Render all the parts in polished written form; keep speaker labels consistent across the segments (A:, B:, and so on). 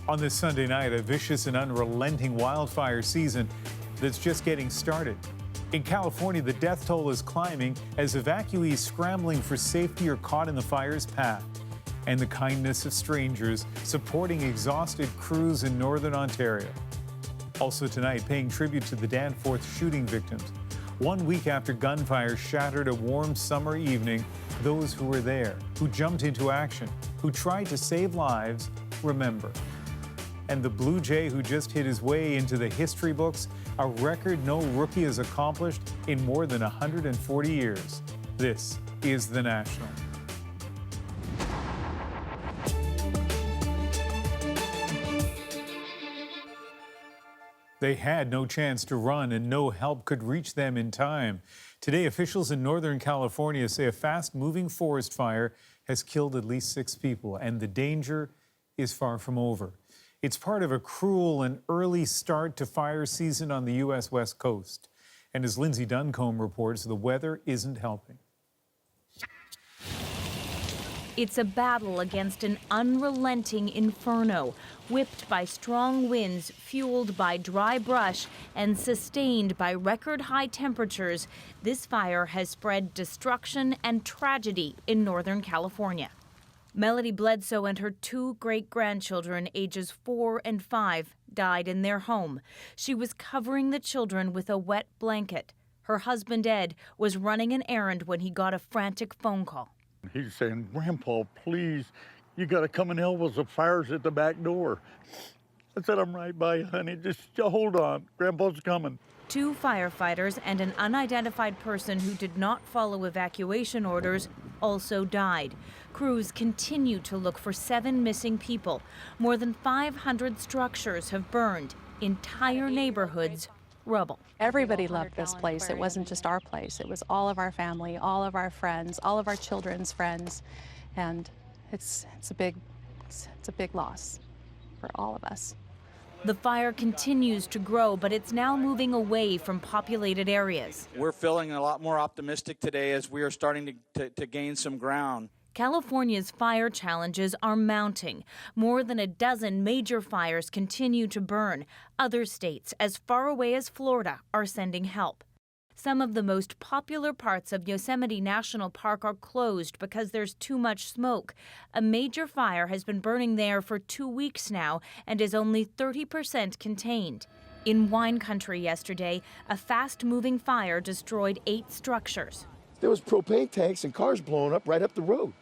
A: On this Sunday night, a vicious and unrelenting wildfire season that's just getting started. In California, the death toll is climbing as evacuees scrambling for safety are caught in the fire's path. And the kindness of strangers supporting exhausted crews in Northern Ontario. Also tonight, paying tribute to the Danforth shooting victims. 1 week after gunfire shattered a warm summer evening, those who were there, who jumped into action, who tried to save lives, remember. And the Blue Jay who just hit his way into the history books, a record no rookie has accomplished in more than 140 years. This is The National. They had no chance to run and no help could reach them in time. Today, officials in Northern California say a fast-moving forest fire has killed at least 6 people, and the danger is far from over. It's part of a cruel and early start to fire season on the U.S. West Coast. And as Lindsay Duncombe reports, the weather isn't helping.
B: It's a battle against an unrelenting inferno, whipped by strong winds, fueled by dry brush, and sustained by record-high temperatures. This fire has spread destruction and tragedy in Northern California. Melody Bledsoe and her 2 great-grandchildren, ages 4 and 5, died in their home. She was covering the children with a wet blanket. Her husband, Ed, was running an errand when he got a frantic phone call.
C: He's saying, "Grandpa, please, you got to come and help us. The fire's at the back door." I said, "I'm right by you, honey. Just hold on. Grandpa's coming."
B: 2 firefighters and an unidentified person who did not follow evacuation orders also died. Crews continue to look for 7 missing people. More than 500 structures have burned. Entire neighborhoods rubble.
D: Everybody loved this place. It wasn't just our place. It was all of our family, all of our friends, all of our children's friends. And it's a big loss for all of us.
B: The fire continues to grow, but it's now moving away from populated areas.
E: We're feeling a lot more optimistic today as we are starting to gain some ground.
B: California's fire challenges are mounting. More than a dozen major fires continue to burn. Other states, as far away as Florida, are sending help. Some of the most popular parts of Yosemite National Park are closed because there's too much smoke. A major fire has been burning there for 2 weeks now and is only 30% contained. In wine country yesterday, a fast-moving fire destroyed 8 structures.
F: There was propane tanks and cars blowing up right up the road.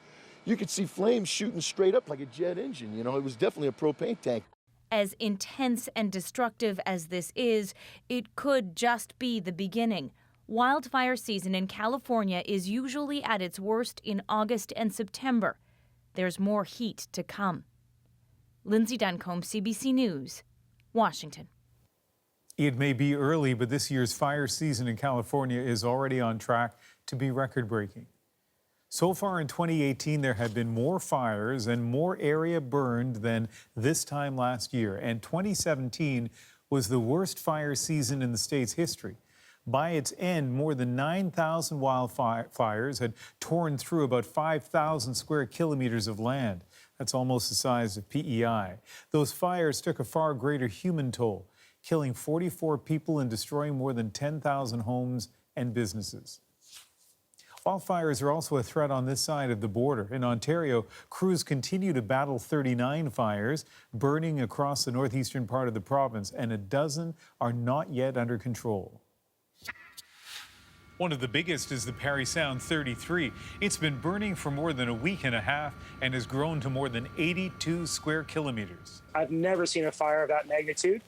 F: You could see flames shooting straight up like a jet engine. You know, it was definitely a propane tank.
B: As intense and destructive as this is, it could just be the beginning. Wildfire season in California is usually at its worst in August and September. There's more heat to come. Lindsay Duncombe, CBC News, Washington.
A: It may be early, but this year's fire season in California is already on track to be record-breaking. So far in 2018, there have been more fires and more area burned than this time last year. And 2017 was the worst fire season in the state's history. By its end, more than 9,000 wildfires had torn through about 5,000 square kilometers of land. That's almost the size of PEI. Those fires took a far greater human toll, killing 44 people and destroying more than 10,000 homes and businesses. Wildfires are also a threat on this side of the border. In Ontario, crews continue to battle 39 fires burning across the northeastern part of the province, and a dozen are not yet under control. One of the biggest is the Parry Sound 33. It's been burning for more than a week and a half and has grown to more than 82 square kilometers.
G: I've never seen a fire of that magnitude.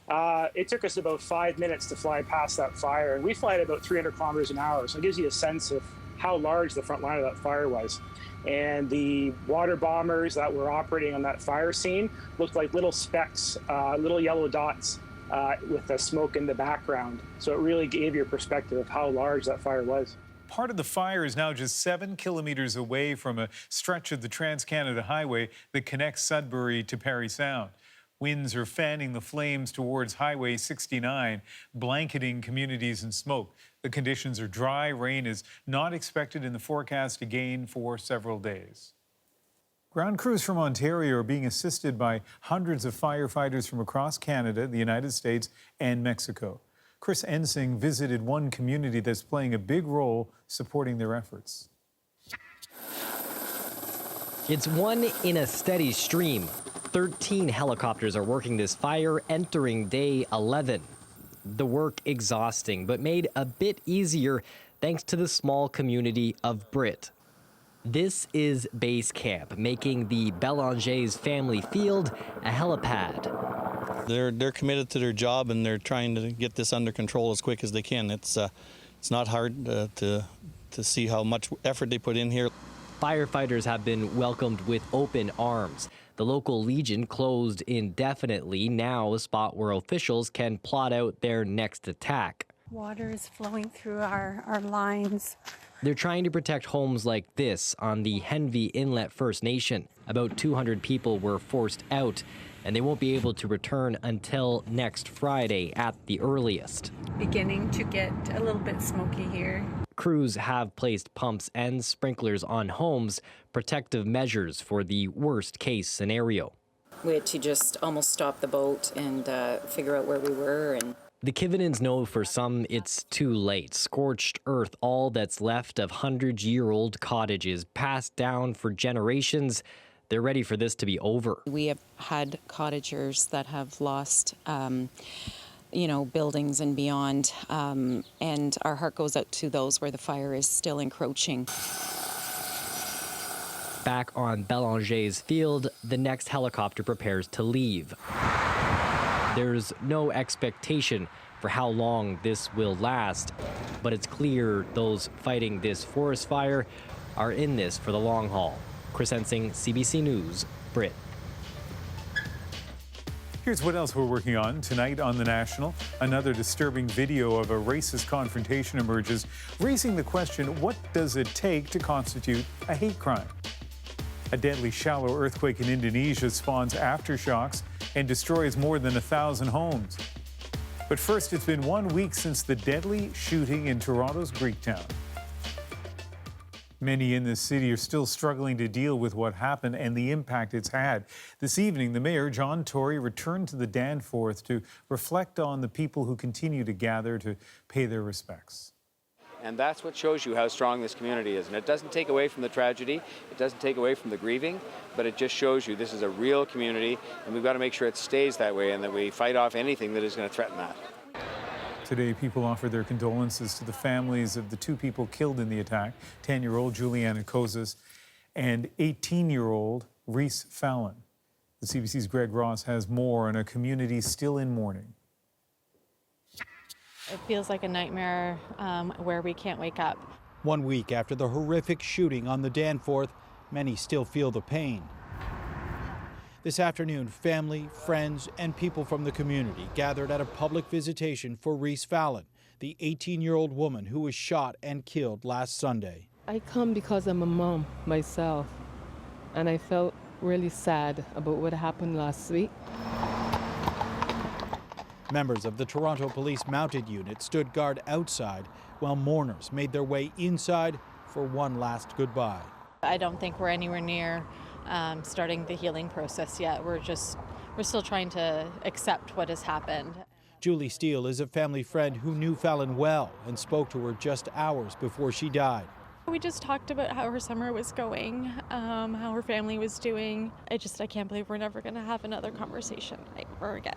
G: It took us about 5 minutes to fly past that fire, and we fly at about 300 kilometers an hour, so it gives you a sense of how large the front line of that fire was. And the water bombers that were operating on that fire scene looked like little specks, little yellow dots with the smoke in the background. So it really gave you a perspective of how large that fire was.
A: Part of the fire is now just 7 kilometers away from a stretch of the Trans-Canada Highway that connects Sudbury to Parry Sound. Winds are fanning the flames towards Highway 69, blanketing communities in smoke. The conditions are dry. Rain is not expected in the forecast again for several days. Ground crews from Ontario are being assisted by hundreds of firefighters from across Canada, the United States, and Mexico. Chris Ensing visited one community that's playing a big role supporting their efforts.
H: It's one in a steady stream. 13 helicopters are working this fire, entering day 11. The work exhausting, but made a bit easier thanks to the small community of Brit. This is base camp, making the Bélangers family field a helipad.
I: They're committed to their job, and they're trying to get this under control as quick as they can. It's not hard to see how much effort they put in here.
H: Firefighters have been welcomed with open arms. The local Legion closed indefinitely, now a spot where officials can plot out their next attack.
J: Water is flowing through our lines.
H: They're trying to protect homes like this on the Henvey Inlet First Nation. About 200 people were forced out, and they won't be able to return until next Friday at the earliest.
J: Beginning to get a little bit smoky here.
H: Crews have placed pumps and sprinklers on homes, protective measures for the worst case scenario.
K: We had to just almost stop the boat and figure out where we were.
H: The Kivenans know for some it's too late. Scorched earth, all that's left of 100-year-old cottages passed down for generations. They're ready for this to be over.
K: We have had cottagers that have lost buildings and beyond, and our heart goes out to those where the fire is still encroaching.
H: Back on Bélangers field, the next helicopter prepares to leave. There's no expectation for how long this will last, but it's clear those fighting this forest fire are in this for the long haul. Chris Ensing, CBC News, Brit.
A: Here's what else we're working on tonight on The National. Another disturbing video of a racist confrontation emerges, raising the question, what does it take to constitute a hate crime? A deadly shallow earthquake in Indonesia spawns aftershocks and destroys more than 1,000 homes. But first, it's been 1 week since the deadly shooting in Toronto's Greektown. Many in this city are still struggling to deal with what happened and the impact it's had. This evening, the mayor, John Tory, returned to the Danforth to reflect on the people who continue to gather to pay their respects.
L: And that's what shows you how strong this community is. And it doesn't take away from the tragedy, it doesn't take away from the grieving, but it just shows you this is a real community, and we've got to make sure it stays that way and that we fight off anything that is going to threaten that.
A: Today, people offered their condolences to the families of the two people killed in the attack, 10-year-old Juliana Kozas and 18-year-old Reese Fallon. The CBC's Greg Ross has more on a community still in mourning.
M: It feels like a nightmare where we can't wake up.
N: 1 week after the horrific shooting on the Danforth, many still feel the pain. This afternoon, family, friends, and people from the community gathered at a public visitation for Reese Fallon, the 18-year-old woman who was shot and killed last Sunday.
O: I come because I'm a mom myself, and I felt really sad about what happened last week.
N: Members of the Toronto Police Mounted Unit stood guard outside while mourners made their way inside for one last goodbye.
M: I don't think we're anywhere near starting the healing process yet. We're still trying to accept what has happened.
N: Julie Steele is a family friend who knew Fallon well and spoke to her just hours before she died.
M: We just talked about how her summer was going, how her family was doing. I can't believe we're never going to have another conversation ever again.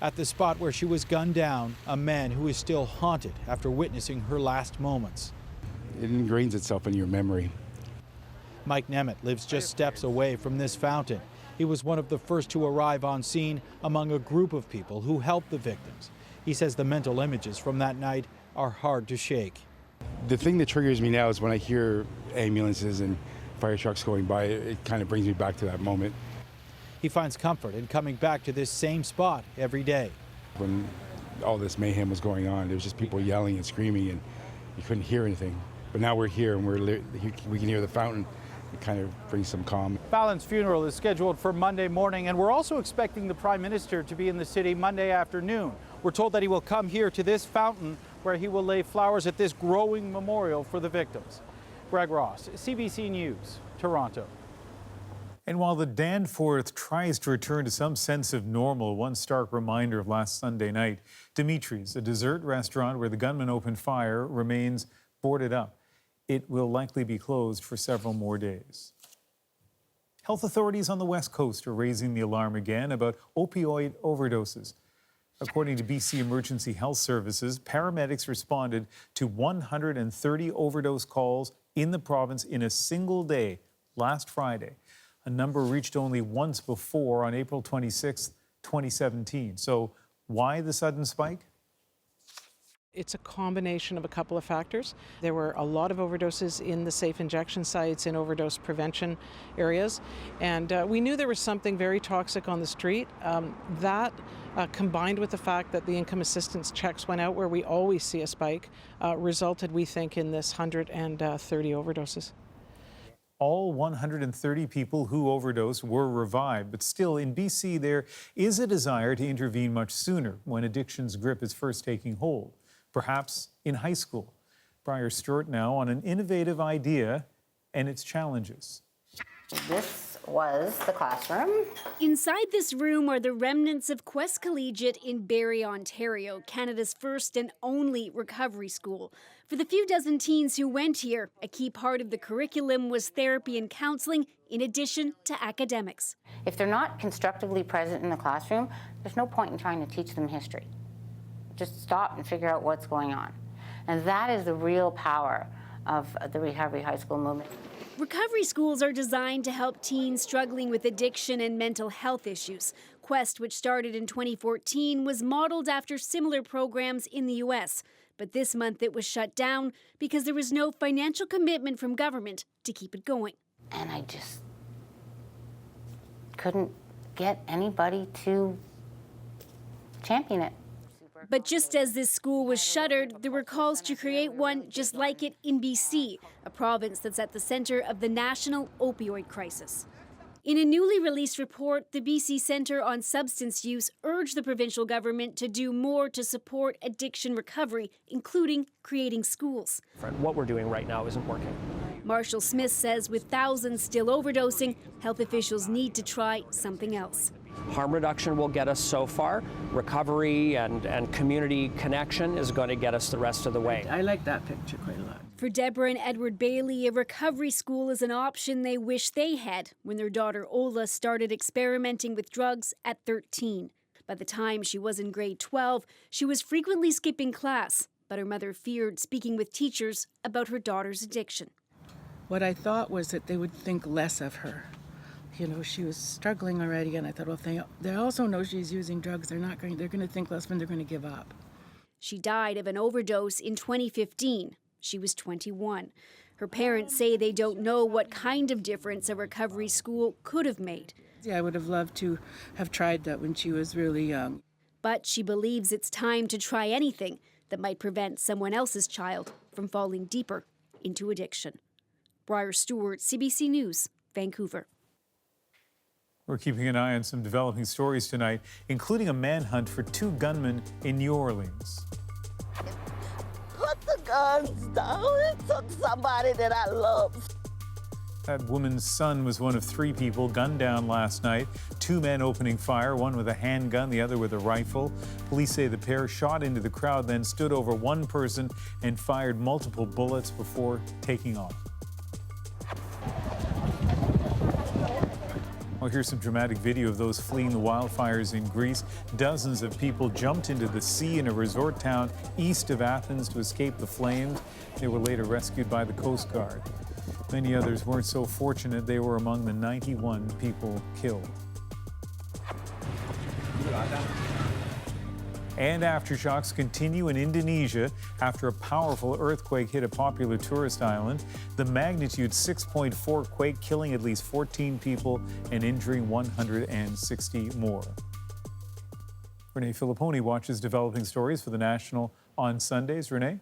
N: At the spot where she was gunned down, a man who is still haunted after witnessing her last moments.
P: It ingrains itself in your memory.
N: Mike Nemeth lives just steps away from this fountain. He was one of the first to arrive on scene among a group of people who helped the victims. He says the mental images from that night are hard to shake.
P: The thing that triggers me now is when I hear ambulances and fire trucks going by, it kind of brings me back to that moment.
N: He finds comfort in coming back to this same spot every day.
P: When all this mayhem was going on, there was just people yelling and screaming, and you couldn't hear anything. But now we're here and we can hear the fountain. It kind of brings some calm.
N: Fallon's funeral is scheduled for Monday morning, and we're also expecting the Prime Minister to be in the city Monday afternoon. We're told that he will come here to this fountain where he will lay flowers at this growing memorial for the victims. Greg Ross, CBC News, Toronto.
A: And while the Danforth tries to return to some sense of normal, one stark reminder of last Sunday night, Dimitri's, a dessert restaurant where the gunman opened fire, remains boarded up. It will likely be closed for several more days. Health authorities on the West Coast are raising the alarm again about opioid overdoses. According to BC Emergency Health Services, paramedics responded to 130 overdose calls in the province in a single day last Friday, a number reached only once before on April 26, 2017. So why the sudden spike?
Q: It's a combination of a couple of factors. There were a lot of overdoses in the safe injection sites and overdose prevention areas, and we knew there was something very toxic on the street. That combined with the fact that the income assistance checks went out where we always see a spike, resulted, we think, in this 130 overdoses.
A: All 130 people who overdosed were revived, but still in BC there is a desire to intervene much sooner when addiction's grip is first taking hold, perhaps in high school. Briar Stewart now on an innovative idea and its challenges.
R: This was the classroom.
S: Inside this room are the remnants of Quest Collegiate in Barrie, Ontario, Canada's first and only recovery school. For the few dozen teens who went here, a key part of the curriculum was therapy and counseling in addition to academics.
R: If they're not constructively present in the classroom, there's no point in trying to teach them history. Just stop and figure out what's going on. And that is the real power of the Recovery High School movement.
S: Recovery schools are designed to help teens struggling with addiction and mental health issues. Quest, which started in 2014, was modeled after similar programs in the U.S. But this month it was shut down because there was no financial commitment from government to keep it going.
R: And I just couldn't get anybody to champion it.
S: But just as this school was shuttered, there were calls to create one just like it in BC, a province that's at the center of the national opioid crisis. In a newly released report, the BC Centre on Substance Use urged the provincial government to do more to support addiction recovery, including creating schools.
T: What we're doing right now isn't working.
S: Marshall Smith says with thousands still overdosing, health officials need to try something else.
T: Harm reduction will get us so far. Recovery and community connection is going to get us the rest of the way.
U: I like that picture quite a lot.
S: For Deborah and Edward Bailey, a recovery school is an option they wish they had when their daughter Ola started experimenting with drugs at 13. By the time she was in grade 12, she was frequently skipping class, but her mother feared speaking with teachers about her daughter's addiction.
U: What I thought was that they would think less of her. You know, she was struggling already, and I thought, well, if they also know she's using drugs, they're going to think less when they're going to give up.
S: She died of an overdose in 2015. She was 21. Her parents say they don't know what kind of difference a recovery school could have made.
U: Yeah, I would have loved to have tried that when she was really young.
S: But she believes it's time to try anything that might prevent someone else's child from falling deeper into addiction. Briar Stewart, CBC News, Vancouver.
A: We're keeping an eye on some developing stories tonight, including a manhunt for two gunmen in New Orleans.
V: Put the guns down. It took somebody that I love.
A: That woman's son was one of three people gunned down last night. Two men opening fire, one with a handgun, the other with a rifle. Police say the pair shot into the crowd, then stood over one person and fired multiple bullets before taking off. Well, here's some dramatic video of those fleeing the wildfires in Greece. Dozens of people jumped into the sea in a resort town east of Athens to escape the flames. They were later rescued by the Coast Guard. Many others weren't so fortunate. They were among the 91 people killed. And aftershocks continue in Indonesia after a powerful earthquake hit a popular tourist island. The magnitude 6.4 quake killing at least 14 people and injuring 160 more. Renee Filipponi watches developing stories for the National on Sundays. Renee?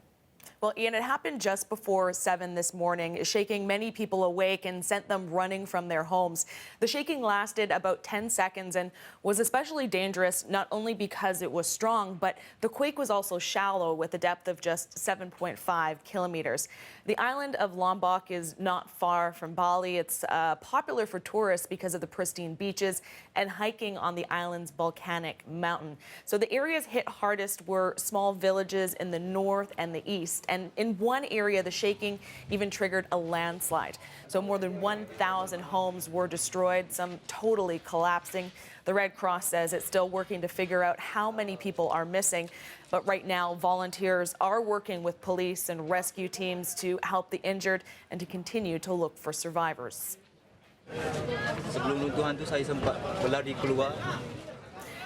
C: Well, Ian, it happened just before 7 this morning, shaking many people awake and sent them running from their homes. The shaking lasted about 10 seconds and was especially dangerous, not only because it was strong, but the quake was also shallow with a depth of just 7.5 kilometers. The island of Lombok is not far from Bali. It's popular for tourists because of the pristine beaches and hiking on the island's volcanic mountain. So the areas hit hardest were small villages in the north and the east. And in one area, the shaking even triggered a landslide. So more than 1,000 homes were destroyed, some totally collapsing. The Red Cross says it's still working to figure out how many people are missing. But right now, volunteers are working with police and rescue teams to help the injured and to continue to look for survivors.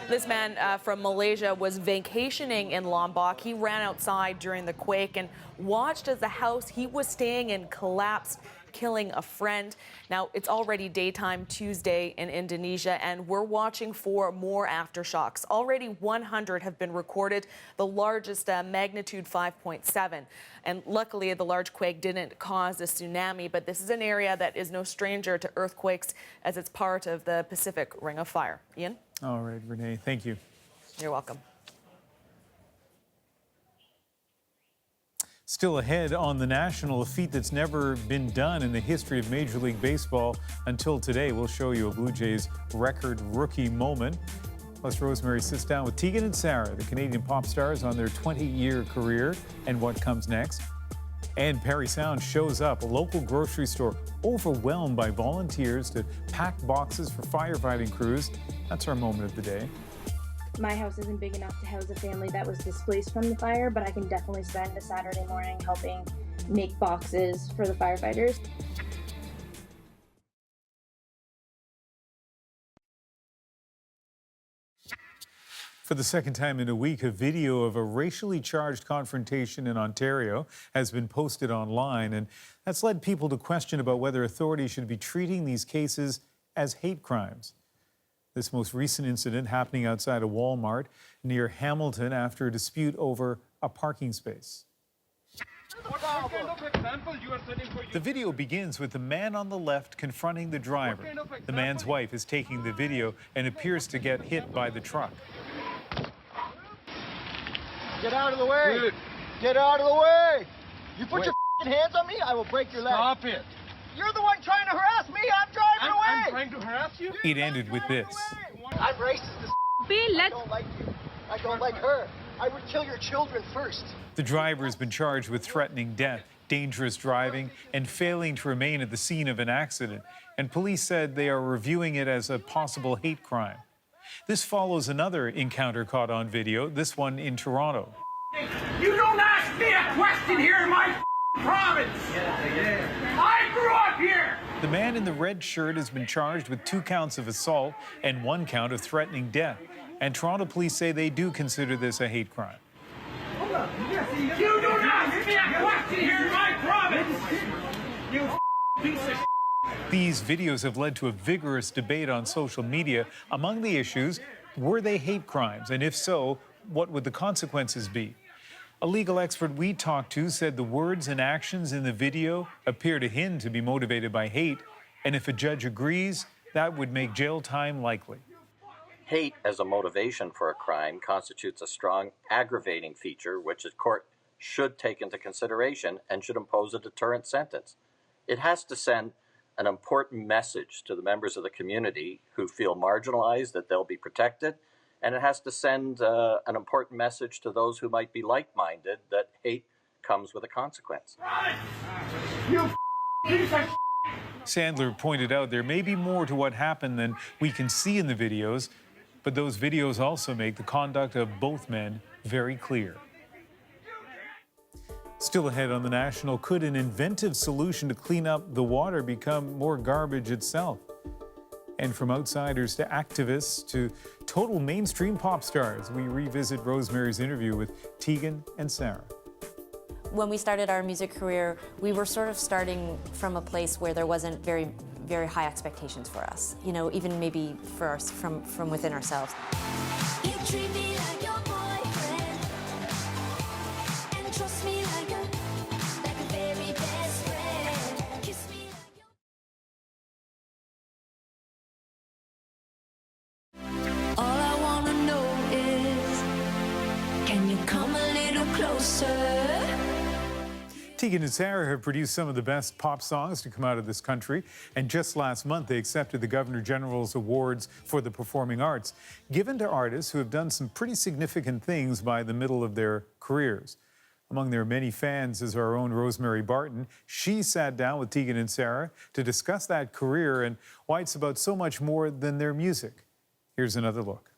C: This man from Malaysia was vacationing in Lombok. He ran outside during the quake and watched as the house he was staying in collapsed, killing a friend. Now, it's already daytime Tuesday in Indonesia, and we're watching for more aftershocks. Already 100 have been recorded, the largest magnitude 5.7. And luckily, the large quake didn't cause a tsunami, but this is an area that is no stranger to earthquakes as it's part of the Pacific Ring of Fire. Ian?
A: All right, Renee, thank you.
C: You're welcome.
A: Still ahead on the National, a feat that's never been done in the history of Major League Baseball until today. We'll show you a Blue Jays record rookie moment. Plus, Rosemary sits down with Tegan and Sarah, the Canadian pop stars, on their 20-year career and what comes next. And Parry Sound shows up, a local grocery store overwhelmed by volunteers to pack boxes for firefighting crews. That's our moment of the day.
D: My house isn't big enough to house a family that was displaced from the fire, but I can definitely spend a Saturday morning helping make boxes for the firefighters.
A: For the second time in a week, a video of a racially charged confrontation in Ontario has been posted online, and that's led people to question about whether authorities should be treating these cases as hate crimes. This most recent incident happening outside a Walmart near Hamilton after a dispute over a parking space. The video begins with the man on the left confronting the driver. The man's wife is taking the video and appears to get hit by the truck.
W: Get out of the way! Dude. Get out of the way! You put your hands on me, I will break your leg. Stop it! You're the one trying to harass me. I'm driving away. I'm trying to harass you.
A: It ended with this.
W: I'm racist as I don't like you. I don't like her. I would kill your children first.
A: The driver has been charged with threatening death, dangerous driving, and failing to remain at the scene of an accident. And police said they are reviewing it as a possible hate crime. This follows another encounter caught on video, this one in Toronto.
W: You don't ask me a question here in my province. I grew up here.
A: The man in the red shirt has been charged with 2 counts of assault and 1 count of threatening death. And Toronto police say they do consider this a hate crime.
W: Hold on. You don't ask me a question here in my province. You piece of shit.
A: These videos have led to a vigorous debate on social media. Among the issues, were they hate crimes? And if so, what would the consequences be? A legal expert we talked to said the words and actions in the video appear to him to be motivated by hate, and if a judge agrees, that would make jail time likely.
X: Hate as a motivation for a crime constitutes a strong aggravating feature which a court should take into consideration and should impose a deterrent sentence. It has to send an important message to the members of the community who feel marginalized that they'll be protected, and it has to send an important message to those who might be like-minded that hate comes with a consequence.
A: Sandler pointed out there may be more to what happened than we can see in the videos, but those videos also make the conduct of both men very clear. Still ahead on the National, could an inventive solution to clean up the water become more garbage itself? And from outsiders to activists to total mainstream pop stars, we revisit Rosemary's interview with Tegan and Sarah.
Y: When we started our music career, we were sort of starting from a place where there wasn't very high expectations for us, you know, even maybe for us from within ourselves. You treat me like your boyfriend, and trust me like a
A: Tegan and Sarah have produced some of the best pop songs to come out of this country, and just last month they accepted the Governor General's Awards for the Performing Arts, given to artists who have done some pretty significant things by the middle of their careers. Among their many fans is our own Rosemary Barton. She sat down with Tegan and Sarah to discuss that career and why it's about so much more than their music. Here's another look.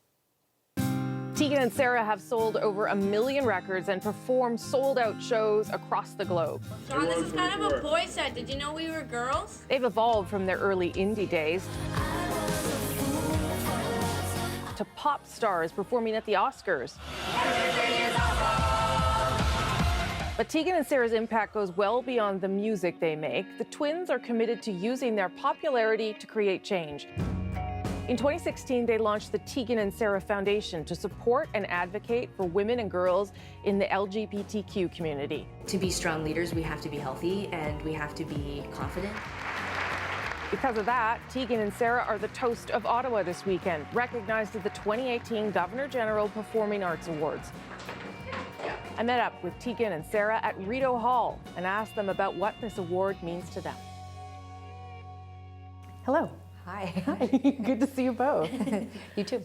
B: Tegan and Sarah have sold over 1 million records and performed sold-out shows across the globe.
E: John, this is kind of a boy set. Did you know we were girls?
B: They've evolved from their early indie days to pop stars performing at the Oscars. But Tegan and Sarah's impact goes well beyond the music they make. The twins are committed to using their popularity to create change. In 2016, they launched the Tegan and Sarah Foundation to support and advocate for women and girls in the LGBTQ community.
F: To be strong leaders, we have to be healthy and we have to be confident.
B: Because of that, Tegan and Sarah are the toast of Ottawa this weekend, recognized at the 2018 Governor General Performing Arts Awards. I met up with Tegan and Sarah at Rideau Hall and asked them about what this award means to them. Hello.
F: Hi.
B: Hi. Good to see you both.
F: You too.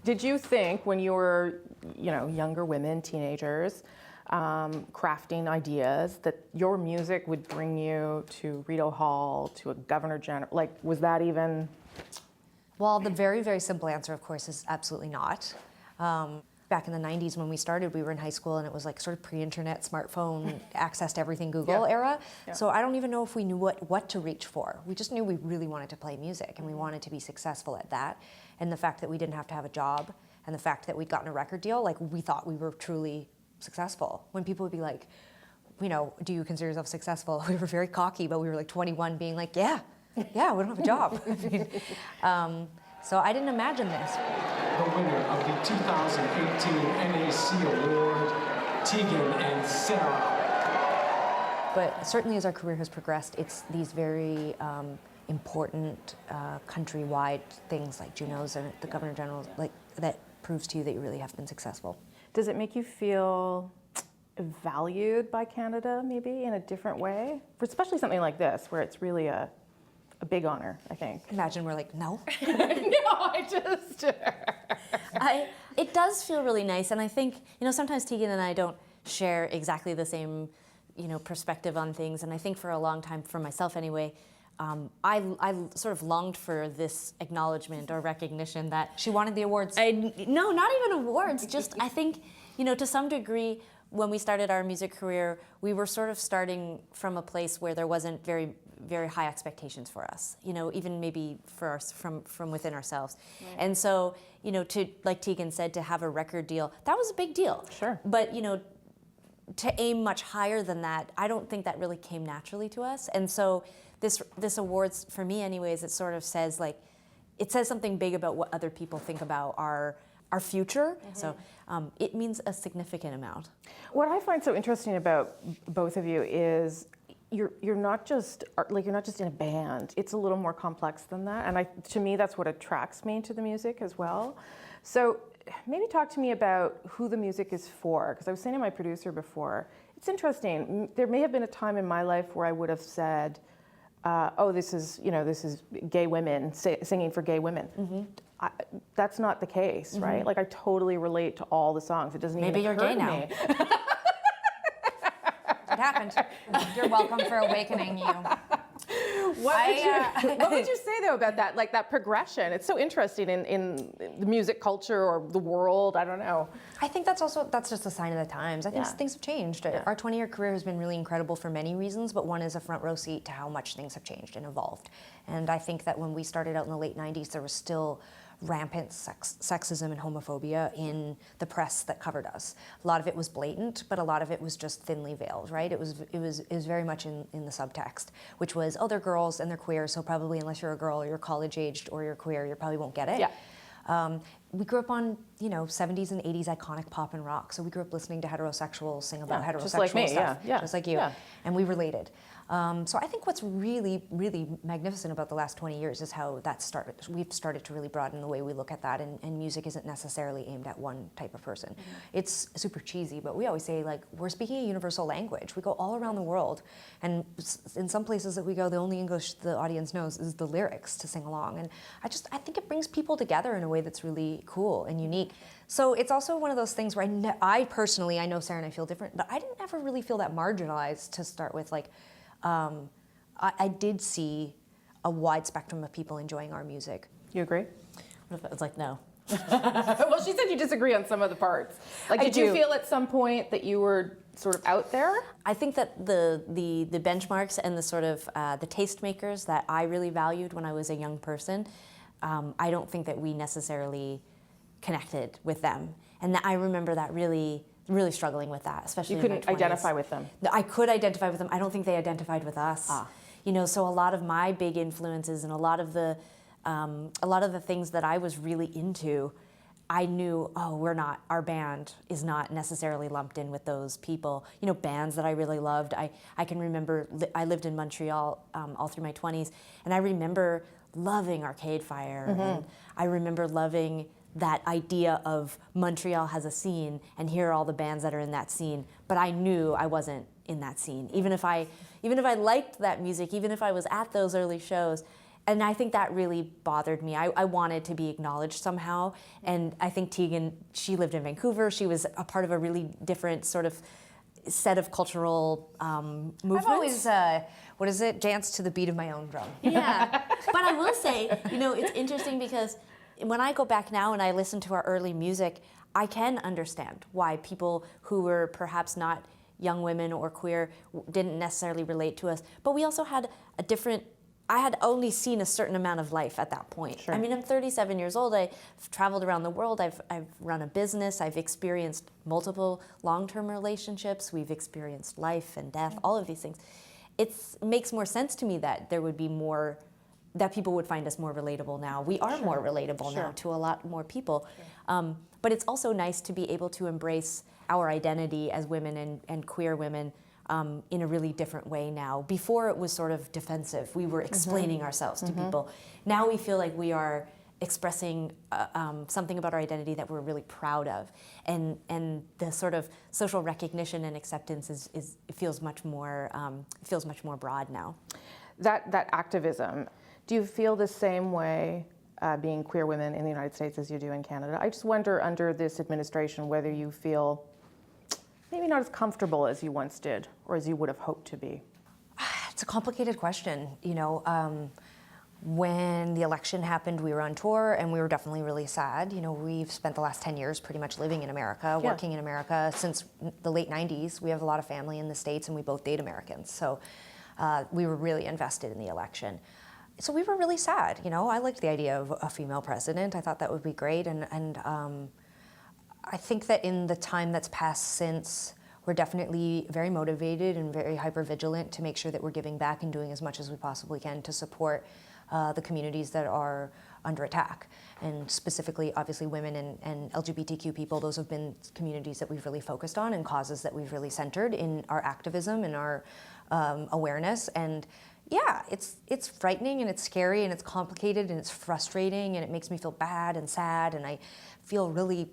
B: Did you think when you were, younger women, teenagers, crafting ideas, that your music would bring you to Rideau Hall, to a Governor General? Like, was that even?
F: Well, the very, very simple answer, of course, is absolutely not. Back in the 90s when we started, we were in high school and it was like sort of pre-internet, smartphone, accessed everything Google era. Yeah. So I don't even know if we knew what to reach for. We just knew we really wanted to play music and we wanted to be successful at that. And the fact that we didn't have to have a job and the fact that we'd gotten a record deal, like we thought we were truly successful. When people would be like, do you consider yourself successful? We were very cocky, but we were like 21 being like, yeah, we don't have a job. So I didn't imagine this.
G: The winner of the 2018 NAC Award, Tegan and Sarah.
F: But certainly as our career has progressed, it's these very important countrywide things like Junos and the Governor General, that proves to you that you really have been successful.
B: Does it make you feel valued by Canada, maybe, in a different way? For especially something like this, where it's really a big honor, I think.
F: Imagine we're like, no.
Y: It does feel really nice, and I think, sometimes Tegan and I don't share exactly the same, perspective on things, and I think for a long time, for myself anyway, I sort of longed for this acknowledgement or recognition that
F: she wanted the awards.
Y: No, not even awards, just I think, to some degree, when we started our music career, we were sort of starting from a place where there wasn't very, very high expectations for us, even maybe for from within ourselves. Right. And so, to, like Tegan said, to have a record deal, that was a big deal.
B: Sure.
Y: But, to aim much higher than that, I don't think that really came naturally to us. And so this awards, for me anyways, it sort of says it says something big about what other people think about our future. Mm-hmm. So it means a significant amount.
B: What I find so interesting about both of you is you're not just in a band. It's a little more complex than that, and to me that's what attracts me to the music as well. So maybe talk to me about who the music is for, because I was saying to my producer before, it's interesting. There may have been a time in my life where I would have said, "Oh, this is gay women singing for gay women." Mm-hmm. That's not the case, mm-hmm. right? Like I totally relate to all the songs. It doesn't
Y: maybe
B: even occur
Y: you're gay
B: to
Y: now.
B: me.
F: It happened. You're welcome for awakening you.
B: What would you say though about that? Like that progression? It's so interesting in the music culture or the world. I don't know.
F: I think that's just a sign of the times. I think things have changed. Yeah. Our 20-year career has been really incredible for many reasons, but one is a front row seat to how much things have changed and evolved. And I think that when we started out in the late 90s, there was still rampant sexism and homophobia in the press that covered us. A lot of it was blatant, but a lot of it was just thinly veiled, right? It was very much in the subtext, which was, oh, they're girls and they're queer, so probably unless you're a girl or you're college-aged or you're queer, you probably won't get it. Yeah. We grew up on, 70s and 80s iconic pop and rock, so we grew up listening to heterosexuals sing about heterosexual
B: just like me,
F: stuff.
B: Yeah.
F: Just like you.
B: Yeah.
F: And we related. So I think what's really, really magnificent about the last 20 years is how that started. We've started to really broaden the way we look at that, and music isn't necessarily aimed at one type of person. It's super cheesy, but we always say, like, we're speaking a universal language. We go all around the world, and in some places that we go, the only English the audience knows is the lyrics to sing along. And I think it brings people together in a way that's really cool and unique. So it's also one of those things where I personally, I know Sarah and I feel different, but I didn't ever really feel that marginalized to start with. Like, I did see a wide spectrum of people enjoying our music.
B: You agree?
Y: What if I was like, no?
B: Well, she said you disagree on some of the parts. Like, did you feel at some point that you were sort of out there?
Y: I think that the benchmarks and the sort of the tastemakers that I really valued when I was a young person, I don't think that we necessarily connected with them. And I remember that really struggling with that, especially
B: you
Y: in my
B: couldn't
Y: 20s.
B: Identify with them.
Y: I could identify with them. I don't think they identified with us. You know, so a lot of my big influences and a lot of the things that I was really into, I knew, our band is not necessarily lumped in with those people. You know, bands that I really loved. I can remember, I lived in Montreal all through my 20s, and I remember loving Arcade Fire, and I remember loving that idea of Montreal has a scene, and here are all the bands that are in that scene. But I knew I wasn't in that scene, even if I liked that music, even if I was at those early shows. And I think that really bothered me. I wanted to be acknowledged somehow. And I think Tegan, she lived in Vancouver. She was a part of a really different sort of set of cultural movements.
F: I've always, what is it, danced to the beat of my own drum.
Y: Yeah, but I will say, you know, it's interesting because when I go back now and I listen to our early music, I can understand why people who were perhaps not young women or queer didn't necessarily relate to us. But we also had I had only seen a certain amount of life at that point. Sure. I mean, I'm 37 years old. I've traveled around the world. I've run a business. I've experienced multiple long-term relationships. We've experienced life and death, all of these things. It makes more sense to me that there would be more, that people would find us more relatable now. We are more relatable now to a lot more people. But it's also nice to be able to embrace our identity as women and queer women in a really different way now. Before it was sort of defensive. We were explaining ourselves to people. Now we feel like we are expressing something about our identity that we're really proud of. And the sort of social recognition and acceptance it feels much more broad now.
B: That activism, do you feel the same way being queer women in the United States as you do in Canada? I just wonder, under this administration, whether you feel maybe not as comfortable as you once did, or as you would have hoped to be.
F: It's a complicated question. You know, when the election happened, we were on tour, and we were definitely really sad. You know, we've spent the last 10 years pretty much living in America, working in America since the late 90s. We have a lot of family in the States, and we both date Americans. So we were really invested in the election. So we were really sad. You know, I liked the idea of a female president. I thought that would be great, and I think that in the time that's passed since, we're definitely very motivated and very hypervigilant to make sure that we're giving back and doing as much as we possibly can to support the communities that are under attack. And specifically, obviously, women and LGBTQ people. Those have been communities that we've really focused on and causes that we've really centered in our activism and our awareness. And yeah, it's frightening and it's scary and it's complicated and it's frustrating and it makes me feel bad and sad, and I feel really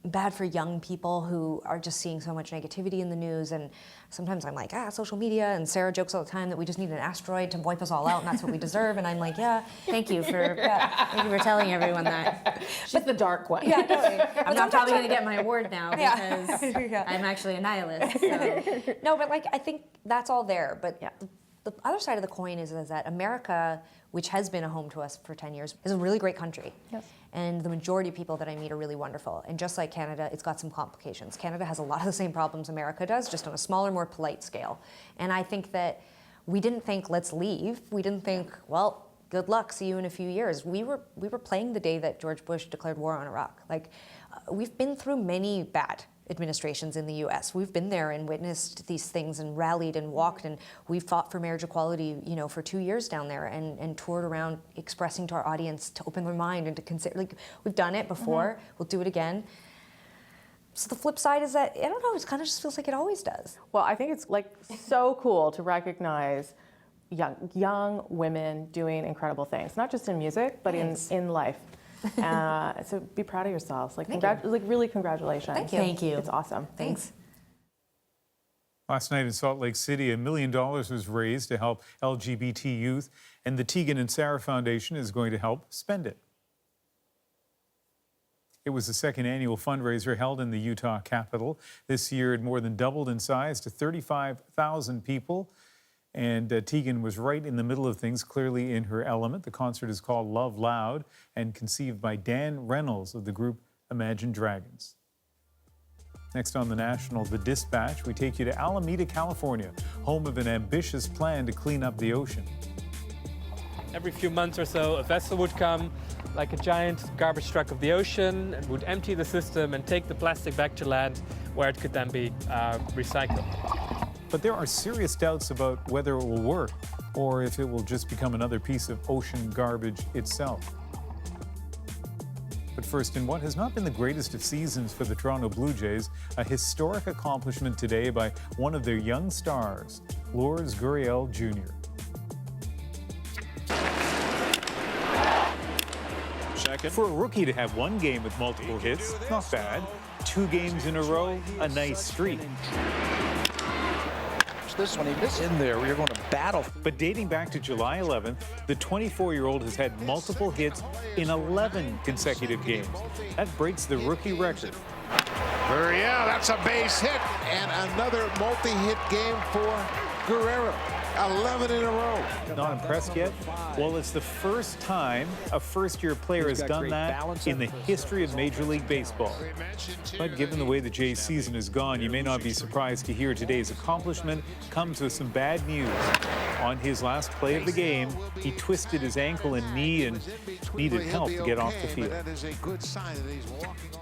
F: bad for young people who are just seeing so much negativity in the news. And sometimes I'm like, social media, and Sarah jokes all the time that we just need an asteroid to wipe us all out and that's what we deserve. And I'm like, thank you for telling everyone that.
B: She's the dark one.
F: Yeah, totally. I'm probably going to get my award now because I'm actually a nihilist. So. No, but like, I think that's all there. But the other side of the coin is that America, which has been a home to us for 10 years, is a really great country. Yes. And the majority of people that I meet are really wonderful. And just like Canada, it's got some complications. Canada has a lot of the same problems America does, just on a smaller, more polite scale. And I think that we didn't think, let's leave. We didn't think, well, good luck, see you in a few years. We were playing the day that George Bush declared war on Iraq. Like, we've been through many bad administrations in the US. We've been there and witnessed these things and rallied and walked, and we've fought for marriage equality, you know, for 2 years down there, and toured around expressing to our audience to open their mind and to consider, like, we've done it before, we'll do it again. So the flip side is that, I don't know, it kind of just feels like it always does.
B: Well, I think it's like so cool to recognize young women doing incredible things, not just in music, but in life. So be proud of yourselves. Like, really congratulations.
F: Thank you. Thank you.
B: It's awesome.
F: Thanks.
A: Last night in Salt Lake City, $1 million was raised to help LGBT youth, and the Tegan and Sarah Foundation is going to help spend it. It was the second annual fundraiser held in the Utah Capitol. This year, it more than doubled in size to 35,000 people. And Tegan was right in the middle of things, clearly in her element. The concert is called Love Loud and conceived by Dan Reynolds of the group Imagine Dragons. Next on The National, The Dispatch, we take you to Alameda, California, home of an ambitious plan to clean up the ocean.
H: Every few months or so, a vessel would come, like a giant garbage truck of the ocean, and would empty the system and take the plastic back to land, where it could then be recycled.
A: But there are serious doubts about whether it will work, or if it will just become another piece of ocean garbage itself. But first, in what has not been the greatest of seasons for the Toronto Blue Jays, a historic accomplishment today by one of their young stars, Lourdes Gurriel Jr. For a rookie to have one game with multiple hits, not bad. 2 games in a row, a nice streak.
I: This one, he missed in there. We're going to battle.
A: But dating back to July 11th, the 24-year-old has had multiple hits in 11 consecutive games. That breaks the rookie record.
J: Yeah, that's a base hit and another multi-hit game for Guerrero. 11 in a row.
A: Not impressed yet? Well, it's the first time a first-year player has done that in the history of Major League Baseball. But given the way the Jays' season has gone, you may not be surprised to hear today's accomplishment comes with some bad news. On his last play of the game, he twisted his ankle and knee and needed help to get off the field.
J: That is a good sign that he's walking on.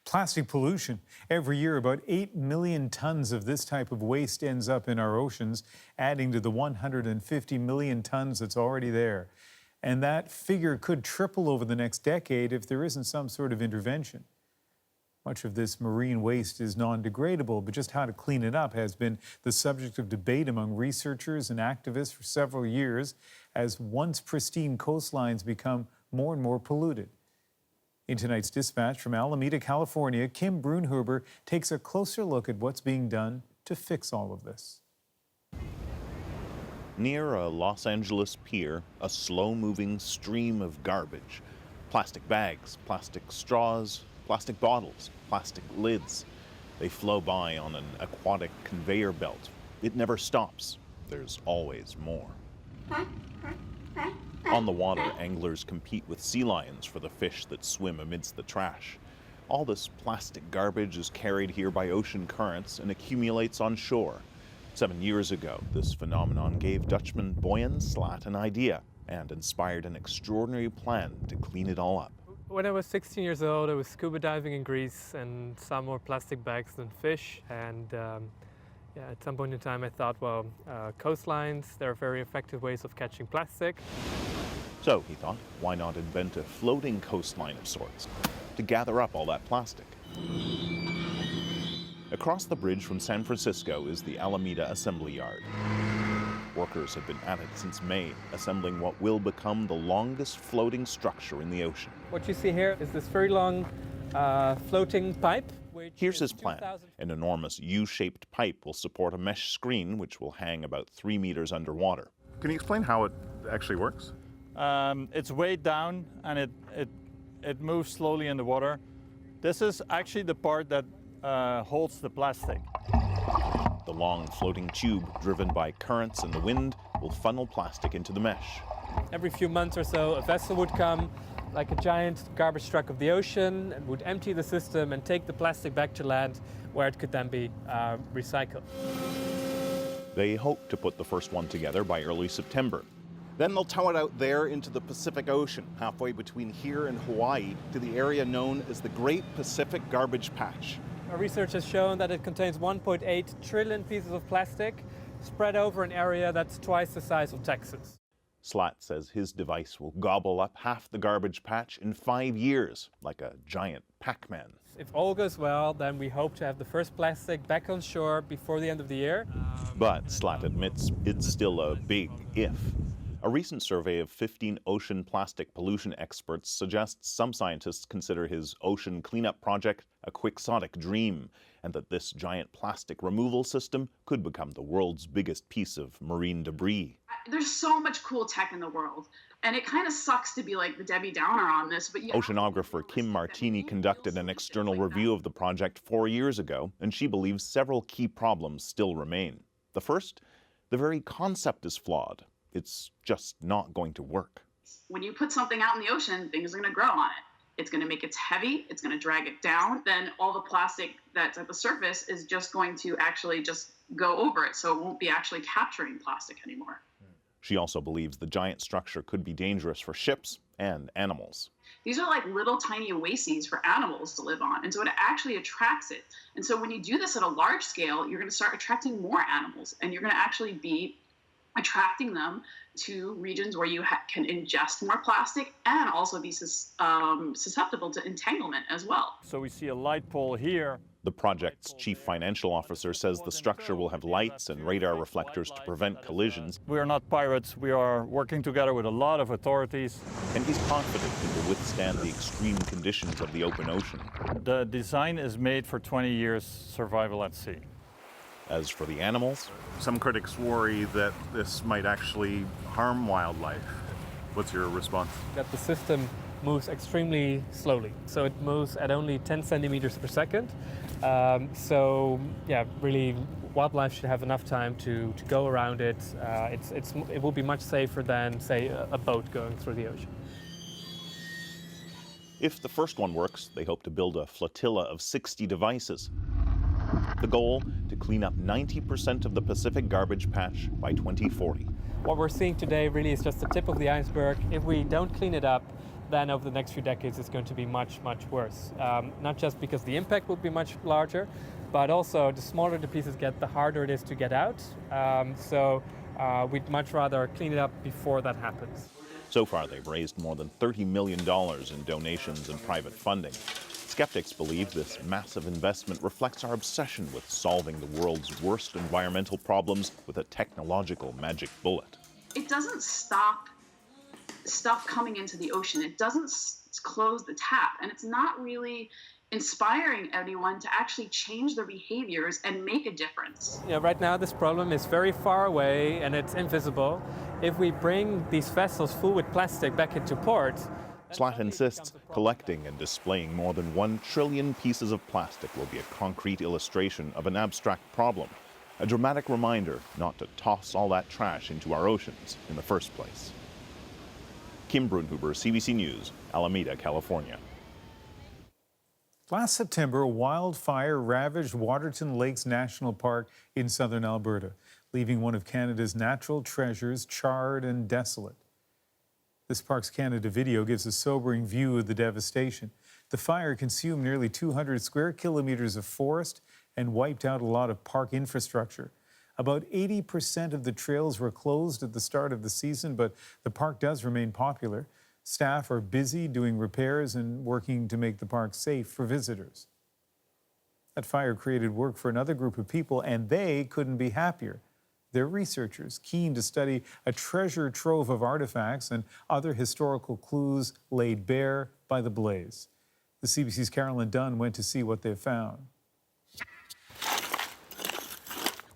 A: Plastic pollution. Every year, about 8 million tons of this type of waste ends up in our oceans, adding to the 150 million tons that's already there. And that figure could triple over the next decade if there isn't some sort of intervention. Much of this marine waste is non-degradable, but just how to clean it up has been the subject of debate among researchers and activists for several years as once pristine coastlines become more and more polluted. In tonight's Dispatch from Alameda, California, Kim Brunhuber takes a closer look at what's being done to fix all of this.
K: Near a Los Angeles pier, a slow-moving stream of garbage. Plastic bags, plastic straws, plastic bottles, plastic lids. They flow by on an aquatic conveyor belt. It never stops. There's always more. On the water, anglers compete with sea lions for the fish that swim amidst the trash. All this plastic garbage is carried here by ocean currents and accumulates on shore. 7 years ago, this phenomenon gave Dutchman Boyan Slat an idea and inspired an extraordinary plan to clean it all up.
H: When I was 16 years old, I was scuba diving in Greece and saw more plastic bags than fish. And at some point in time, I thought, well, coastlines, there are very effective ways of catching plastic.
K: So he thought, why not invent a floating coastline of sorts to gather up all that plastic? Across the bridge from San Francisco is the Alameda Assembly Yard. Workers have been at it since May, assembling what will become the longest floating structure in the ocean.
H: What you see here is this very long floating pipe.
K: Here's his plan. An enormous U-shaped pipe will support a mesh screen which will hang about 3 meters underwater.
L: Can you explain how it actually works?
Z: It's weighed down and it moves slowly in the water. This is actually the part that holds the plastic.
K: The long floating tube, driven by currents and the wind, will funnel plastic into the mesh.
H: Every few months or so, a vessel would come, like a giant garbage truck of the ocean, and would empty the system and take the plastic back to land, where it could then be recycled.
K: They hope to put the first one together by early September. Then they'll tow it out there into the Pacific Ocean, halfway between here and Hawaii, to the area known as the Great Pacific Garbage Patch.
H: Our research has shown that it contains 1.8 trillion pieces of plastic spread over an area that's twice the size of Texas.
K: Slat says his device will gobble up half the garbage patch in 5 years, like a giant Pac-Man.
H: If all goes well, then we hope to have the first plastic back on shore before the end of the year.
K: But Slat admits it's still a big if. A recent survey of 15 ocean plastic pollution experts suggests some scientists consider his ocean cleanup project a quixotic dream, and that this giant plastic removal system could become the world's biggest piece of marine debris.
M: There's so much cool tech in the world, and it kind of sucks to be like the Debbie Downer on this, but
K: Oceanographer Kim Martini conducted an external review of the project 4 years ago, and she believes several key problems still remain. The first, the very concept is flawed. It's just not going to work.
M: When you put something out in the ocean, things are going to grow on it. It's going to make it heavy, it's going to drag it down, then all the plastic that's at the surface is just going to actually just go over it, so it won't be actually capturing plastic anymore.
K: She also believes the giant structure could be dangerous for ships and animals.
M: These are like little tiny oases for animals to live on, and so it actually attracts it. And so when you do this at a large scale, you're going to start attracting more animals, and you're going to actually be attracting them to regions where you can ingest more plastic and also be susceptible to entanglement as well.
Z: So we see a light pole here.
K: The project's chief financial officer says the structure will have lights and radar reflectors to prevent collisions.
Z: We are not pirates. We are working together with a lot of authorities.
K: And he's confident it will withstand the extreme conditions of the open ocean.
Z: The design is made for 20 years survival at sea.
K: As for the animals,
L: some critics worry that this might actually harm wildlife. What's your response?
H: That the system moves extremely slowly. So it moves at only 10 centimeters per second. So yeah, really wildlife should have enough time to go around it. It will be much safer than, say, a boat going through the ocean.
K: If the first one works, they hope to build a flotilla of 60 devices. The goal, to clean up 90% of the Pacific garbage patch by 2040.
H: What we're seeing today really is just the tip of the iceberg. If we don't clean it up, then over the next few decades it's going to be much, much worse. Not just because the impact will be much larger, but also the smaller the pieces get, the harder it is to get out. So we'd much rather clean it up before that happens.
K: So far, they've raised more than $30 million in donations and private funding. Skeptics believe this massive investment reflects our obsession with solving the world's worst environmental problems with a technological magic bullet.
M: It doesn't stop stuff coming into the ocean. It doesn't close the tap, and it's not really inspiring anyone to actually change their behaviors and make a difference.
H: Yeah, right now this problem is very far away and it's invisible. If we bring these vessels full with plastic back into port,
K: Slat insists collecting and displaying more than 1 trillion pieces of plastic will be a concrete illustration of an abstract problem, a dramatic reminder not to toss all that trash into our oceans in the first place. Kim Brunhuber, CBC News, Alameda, California.
A: Last September, a wildfire ravaged Waterton Lakes National Park in southern Alberta, leaving one of Canada's natural treasures charred and desolate. This Parks Canada video gives a sobering view of the devastation. The fire consumed nearly 200 square kilometers of forest and wiped out a lot of park infrastructure. About 80% of the trails were closed at the start of the season, but the park does remain popular. Staff are busy doing repairs and working to make the park safe for visitors. That fire created work for another group of people, and they couldn't be happier. They're researchers keen to study a treasure trove of artifacts and other historical clues laid bare by the blaze. The CBC's Carolyn Dunn went to see what they found.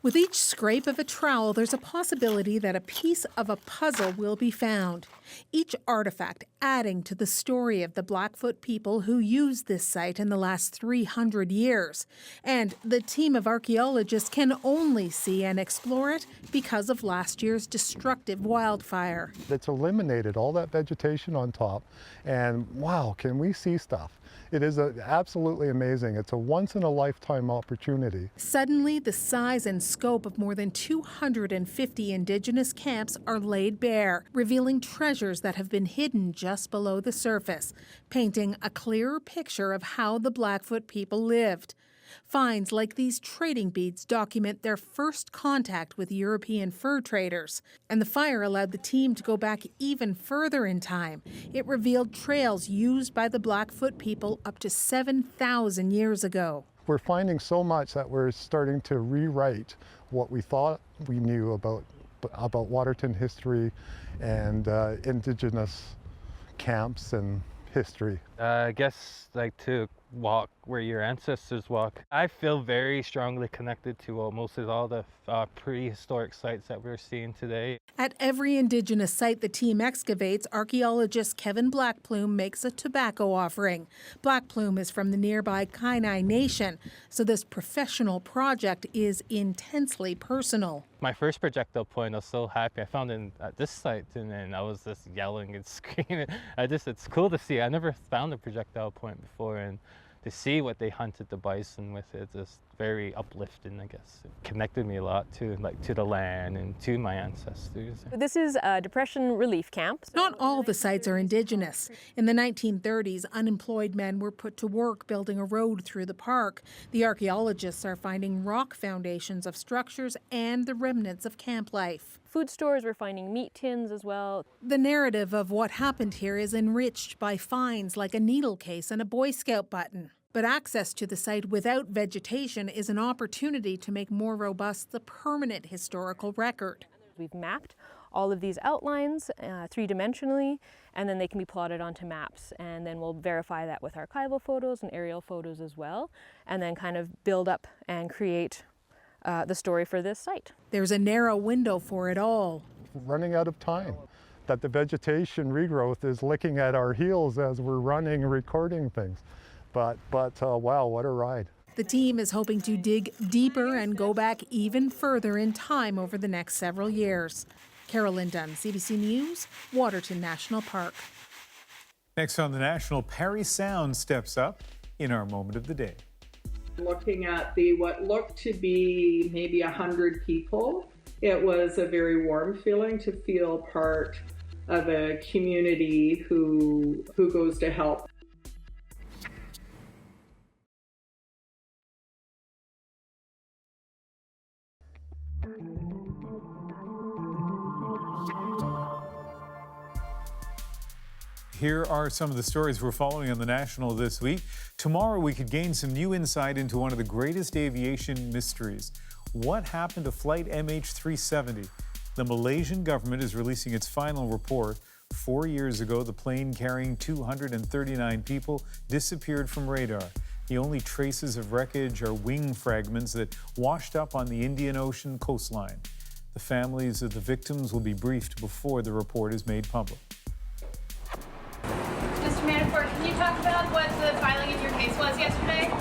N: With each scrape of a trowel, there's a possibility that a piece of a puzzle will be found. Each artifact adding to the story of the Blackfoot people who used this site in the last 300 years. And the team of archaeologists can only see and explore it because of last year's destructive wildfire.
O: It's eliminated all that vegetation on top, and wow, can we see stuff. It is absolutely amazing. It's a once-in-a-lifetime opportunity.
N: Suddenly, the size and scope of more than 250 Indigenous camps are laid bare, revealing treasures that have been hidden just below the surface, painting a clearer picture of how the Blackfoot people lived. Finds like these trading beads document their first contact with European fur traders. And the fire allowed the team to go back even further in time. It revealed trails used by the Blackfoot people up to 7,000 years ago.
O: We're finding so much that we're starting to rewrite what we thought we knew about Waterton history and Indigenous camps and history.
P: I guess like to walk where your ancestors walk. I feel very strongly connected to most of all the prehistoric sites that we're seeing today.
N: At every Indigenous site the team excavates, archaeologist Kevin Blackplume makes a tobacco offering. Blackplume is from the nearby Kainai Nation, so this professional project is intensely personal.
P: My first projectile point, I was so happy. I found it at this site, and then I was just yelling and screaming. It's cool to see. I never found a projectile point before, and to see what they hunted the bison with, it's just very uplifting, I guess. It connected me a lot to the land and to my ancestors.
Q: This is a depression relief camp.
N: Not all the sites are Indigenous. In the 1930s, unemployed men were put to work building a road through the park. The archaeologists are finding rock foundations of structures and the remnants of camp life.
Q: Food stores, we're finding meat tins as well.
N: The narrative of what happened here is enriched by finds like a needle case and a Boy Scout button. But access to the site without vegetation is an opportunity to make more robust the permanent historical record.
Q: We've mapped all of these outlines three-dimensionally, and then they can be plotted onto maps. And then we'll verify that with archival photos and aerial photos as well, and then kind of build up and create the story for this site.
N: There's a narrow window for it all.
O: Running out of time. That the vegetation regrowth is licking at our heels as we're running and recording things. But wow, what a ride.
N: The team is hoping to dig deeper and go back even further in time over the next several years. Carolyn Dunn, CBC News, Waterton National Park.
A: Next on the National, Parry Sound steps up in our moment of the day.
R: Looking at what looked to be maybe 100 people, it was a very warm feeling to feel part of a community who goes to help.
A: Here are some of the stories we're following on the National this week. Tomorrow, we could gain some new insight into one of the greatest aviation mysteries. What happened to Flight MH370? The Malaysian government is releasing its final report. 4 years ago, the plane carrying 239 people disappeared from radar. The only traces of wreckage are wing fragments that washed up on the Indian Ocean coastline. The families of the victims will be briefed before the report is made public.
E: Mr. Manafort, can you talk about what the filing in your case was yesterday?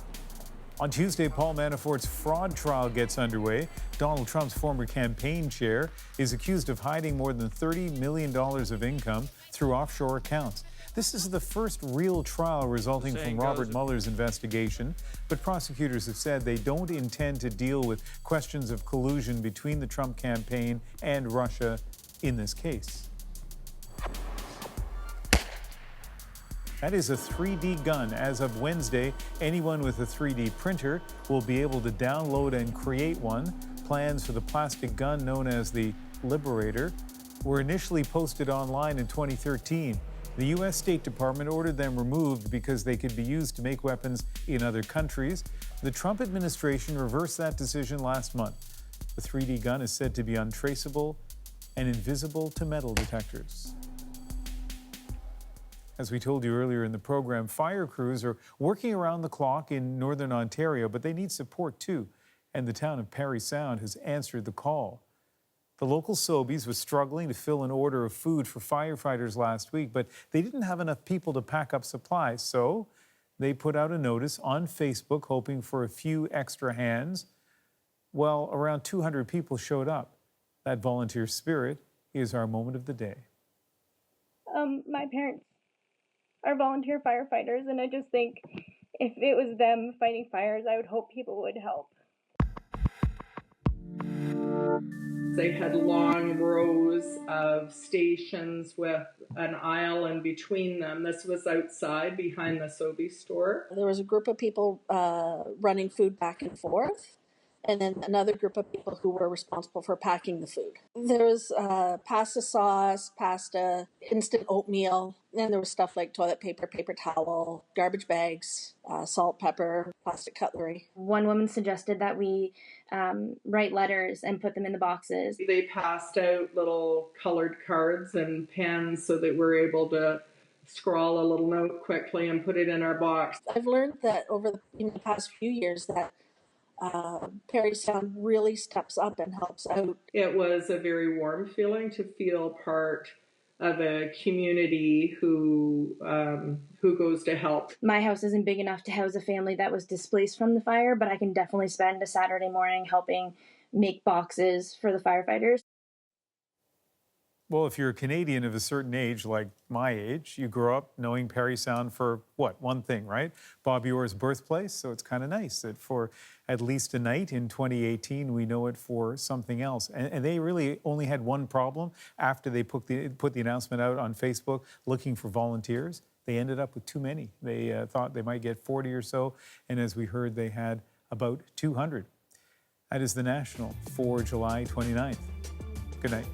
A: On Tuesday, Paul Manafort's fraud trial gets underway. Donald Trump's former campaign chair is accused of hiding more than $30 million of income through offshore accounts. This is the first real trial resulting from Robert Mueller's investigation, but prosecutors have said they don't intend to deal with questions of collusion between the Trump campaign and Russia in this case. That is a 3D gun. As of Wednesday, anyone with a 3D printer will be able to download and create one. Plans for the plastic gun known as the Liberator were initially posted online in 2013. The U.S. State Department ordered them removed because they could be used to make weapons in other countries. The Trump administration reversed that decision last month. The 3D gun is said to be untraceable and invisible to metal detectors. As we told you earlier in the program, fire crews are working around the clock in northern Ontario, but they need support too. and the town of Parry Sound has answered the call. The local Sobeys was struggling to fill an order of food for firefighters last week, but they didn't have enough people to pack up supplies, so they put out a notice on Facebook hoping for a few extra hands. Well, around 200 people showed up. That volunteer spirit is our moment of the day.
C: My parents are volunteer firefighters, and I just think if it was them fighting fires, I would hope people would help.
R: They had long rows of stations with an aisle in between them. This was outside behind the Sobey store.
D: There was a group of people running food back and forth, and then another group of people who were responsible for packing the food. There was pasta sauce, pasta, instant oatmeal, and there was stuff like toilet paper, paper towel, garbage bags, salt, pepper, plastic cutlery.
C: One woman suggested that we write letters and put them in the boxes.
R: They passed out little colored cards and pens so that we're able to scrawl a little note quickly and put it in our box.
D: I've learned that over the past few years that Parry Sound really steps up and helps out.
R: It was a very warm feeling to feel part of a community who goes to help.
C: My house isn't big enough to house a family that was displaced from the fire, but I can definitely spend a Saturday morning helping make boxes for the firefighters.
A: Well, if you're a Canadian of a certain age, like my age, you grow up knowing Parry Sound for what? One thing, right? Bob Orr's birthplace. So it's kind of nice that for at least a night in 2018, we know it for something else. And they really only had one problem after they put the announcement out on Facebook looking for volunteers. They ended up with too many. They thought they might get 40 or so. And as we heard, they had about 200. That is the National for July 29th. Good night.